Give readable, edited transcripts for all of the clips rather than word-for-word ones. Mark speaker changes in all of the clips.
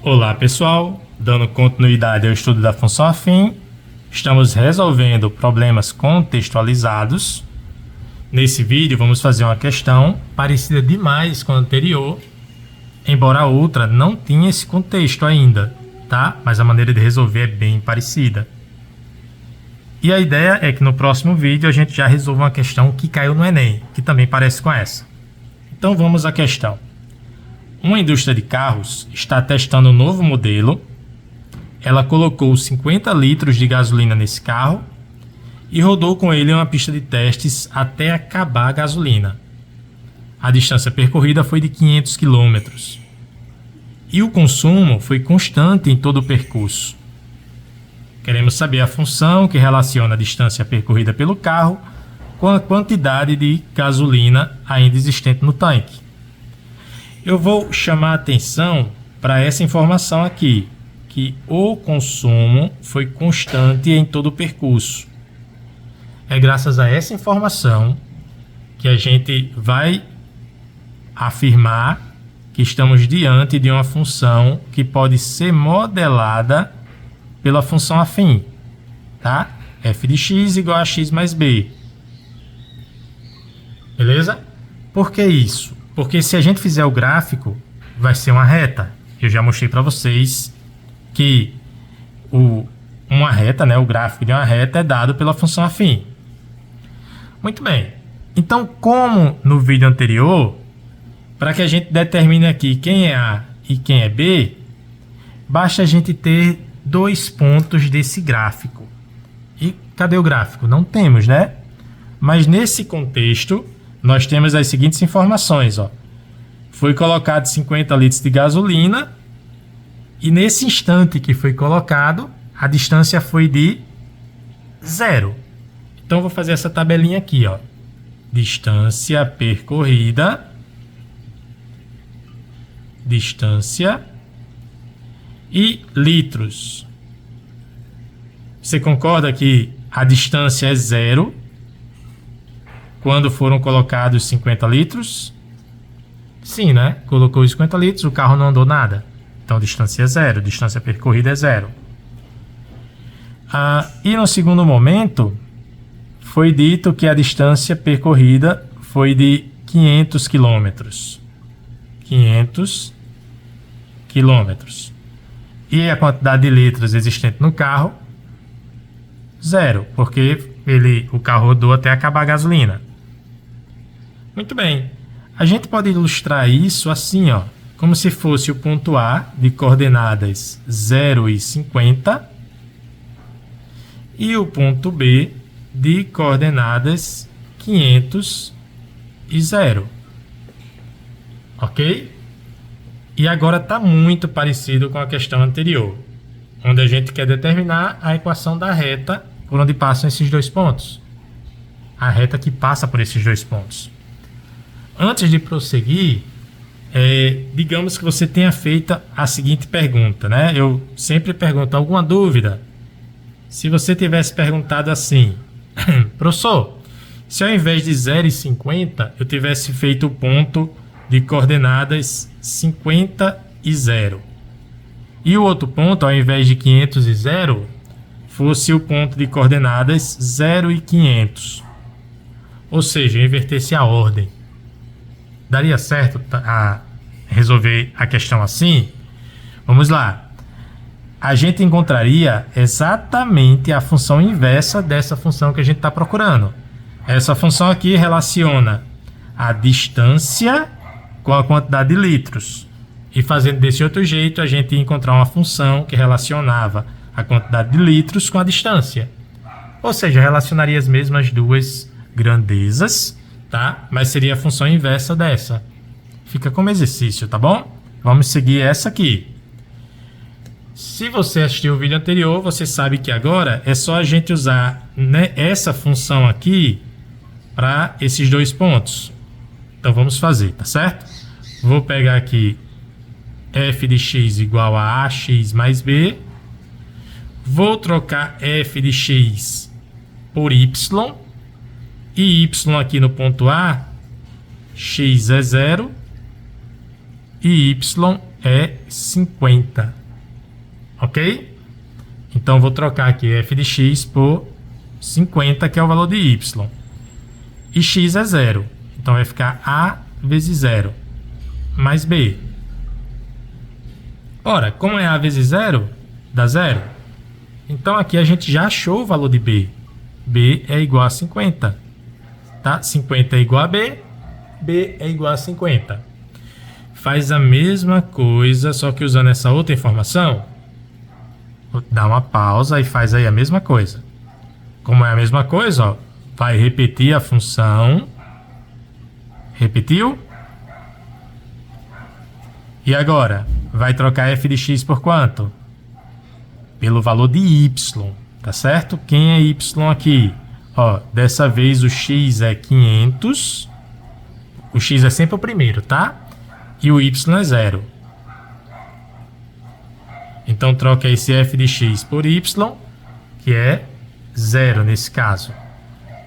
Speaker 1: Olá pessoal, dando continuidade ao estudo da função afim, estamos resolvendo problemas contextualizados. Nesse vídeo vamos fazer uma questão parecida demais com a anterior, embora a outra não tinha esse contexto ainda, tá? Mas a maneira de resolver é bem parecida. E a ideia é que no próximo vídeo a gente já resolva uma questão que caiu no Enem, que também parece com essa. Então vamos à questão. Uma indústria de carros está testando um novo modelo. Ela colocou 50 litros de gasolina nesse carro e rodou com ele em uma pista de testes até acabar a gasolina. A distância percorrida foi de 500 km. E o consumo foi constante em todo o percurso. Queremos saber a função que relaciona a distância percorrida pelo carro com a quantidade de gasolina ainda existente no tanque. Eu vou chamar a atenção para essa informação aqui, que o consumo foi constante em todo o percurso. É graças a essa informação que a gente vai afirmar que estamos diante de uma função que pode ser modelada pela função afim, tá? f de x igual a x mais b. Beleza? Por que isso? Porque se a gente fizer o gráfico, vai ser uma reta. Eu já mostrei para vocês que uma reta, né, o gráfico de uma reta é dado pela função afim. Muito bem. Então, como no vídeo anterior, para que a gente determine aqui quem é A e quem é B, basta a gente ter dois pontos desse gráfico. E cadê o gráfico? Não temos, né? Mas nesse contexto, nós temos as seguintes informações, ó. Foi colocado 50 litros de gasolina e nesse instante que foi colocado, a distância foi de 0. Então, eu vou fazer essa tabelinha aqui, ó. Distância percorrida, distância e litros. Você concorda que a distância é 0 quando foram colocados 50 litros? Sim, né? Colocou os 50 litros, o carro não andou nada. Então, distância é 0, distância percorrida é 0. E no segundo momento, foi dito que a distância percorrida foi de 500 quilômetros. 500 quilômetros. E a quantidade de litros existente no carro? 0, porque o carro rodou até acabar a gasolina. Muito bem. A gente pode ilustrar isso assim, ó, como se fosse o ponto A de coordenadas 0 e 50 e o ponto B de coordenadas 500 e 0. Ok? E agora está muito parecido com a questão anterior, onde a gente quer determinar a equação da reta por onde passam esses dois pontos. A reta que passa por esses dois pontos. Antes de prosseguir, digamos que você tenha feito a seguinte pergunta, né? Eu sempre pergunto, alguma dúvida? Se você tivesse perguntado assim, professor, se ao invés de 0 e 50, eu tivesse feito o ponto de coordenadas 50 e 0, e o outro ponto, ao invés de 500 e 0, fosse o ponto de coordenadas 0 e 500, ou seja, eu invertesse a ordem, daria certo a resolver a questão assim? Vamos lá. A gente encontraria exatamente a função inversa dessa função que a gente está procurando. Essa função aqui relaciona a distância com a quantidade de litros. E fazendo desse outro jeito, a gente ia encontrar uma função que relacionava a quantidade de litros com a distância. Ou seja, relacionaria as mesmas duas grandezas, tá? Mas seria a função inversa dessa. Fica como exercício, tá bom? Vamos seguir essa aqui. Se você assistiu o vídeo anterior, você sabe que agora é só a gente usar, né, essa função aqui para esses dois pontos. Então vamos fazer, tá certo? Vou pegar aqui f de x igual a ax mais b. Vou trocar f de x por y. E y aqui no ponto A, x é 0 e y é 50. Ok? Então, vou trocar aqui f de x por 50, que é o valor de y. E x é 0. Então, vai ficar a vezes 0 mais b. Ora, como é a vezes 0, dá 0. Então, aqui a gente já achou o valor de b. b é igual a 50. Tá? 50 é igual a b. b é igual a 50. Faz a mesma coisa, só que usando essa outra informação. Dá uma pausa e faz aí a mesma coisa. Como é a mesma coisa, ó, vai repetir a função. Repetiu? E agora? Vai trocar f de x por quanto? Pelo valor de y, tá certo? Quem é y aqui? Ó, dessa vez o x é 500. O x é sempre o primeiro, tá? E o y é 0. Então, troca esse f de x por y, que é 0 nesse caso.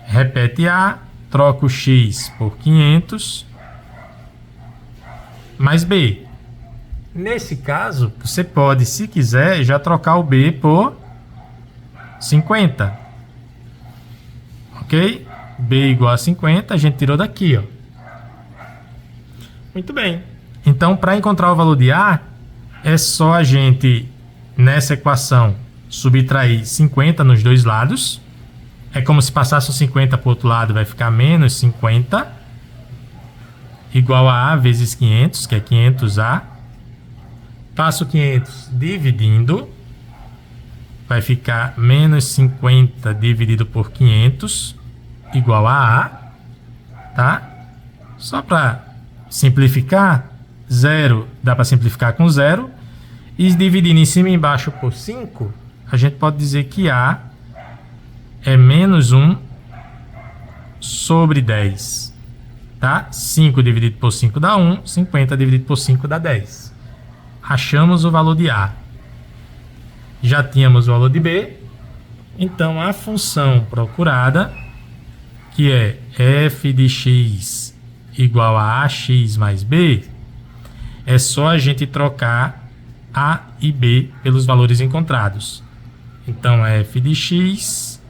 Speaker 1: Repete a, troca o x por 500, mais b. Nesse caso, você pode, se quiser, já trocar o b por 50. Ok? b igual a 50, a gente tirou daqui, ó. Muito bem. Então, para encontrar o valor de a, é só a gente, nessa equação, subtrair 50 nos dois lados. É como se passasse o 50 para o outro lado, vai ficar menos 50, igual a vezes 500, que é 500a. Passo 500 dividindo, vai ficar menos 50 dividido por 500, igual a tá? Só para simplificar, 0 dá para simplificar com 0, e dividindo em cima e embaixo por 5, a gente pode dizer que a é menos 1 sobre 10, tá? 5 dividido por 5 dá 1, 50 dividido por 5 dá 10. Achamos o valor de a. Já tínhamos o valor de b. Então, a função procurada, que é f de x igual a ax mais b, é só a gente trocar a e b pelos valores encontrados. Então, f de x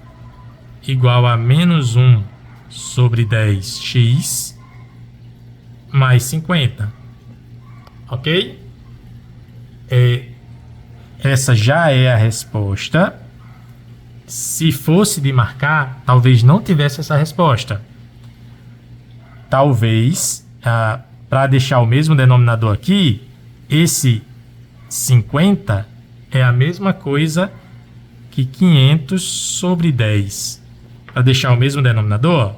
Speaker 1: igual a menos 1 sobre 10x mais 50. Ok? Essa já é a resposta. Se fosse de marcar, talvez não tivesse essa resposta. Talvez, para deixar o mesmo denominador aqui, esse 50 é a mesma coisa que 500 sobre 10. Para deixar o mesmo denominador,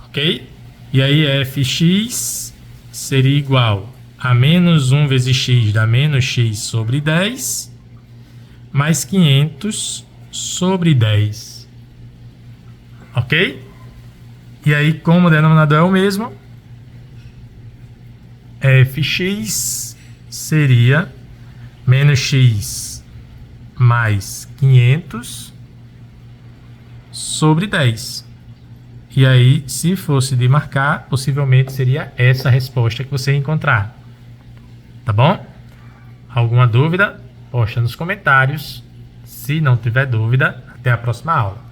Speaker 1: ok? E aí fx seria igual a menos 1 vezes x dá menos x sobre 10, mais 500 sobre 10. Ok? E aí, como o denominador é o mesmo, fx seria menos x mais 500 sobre 10. E aí, se fosse de marcar, possivelmente seria essa a resposta que você ia encontrar. Tá bom? Alguma dúvida? Posta nos comentários. Se não tiver dúvida, até a próxima aula.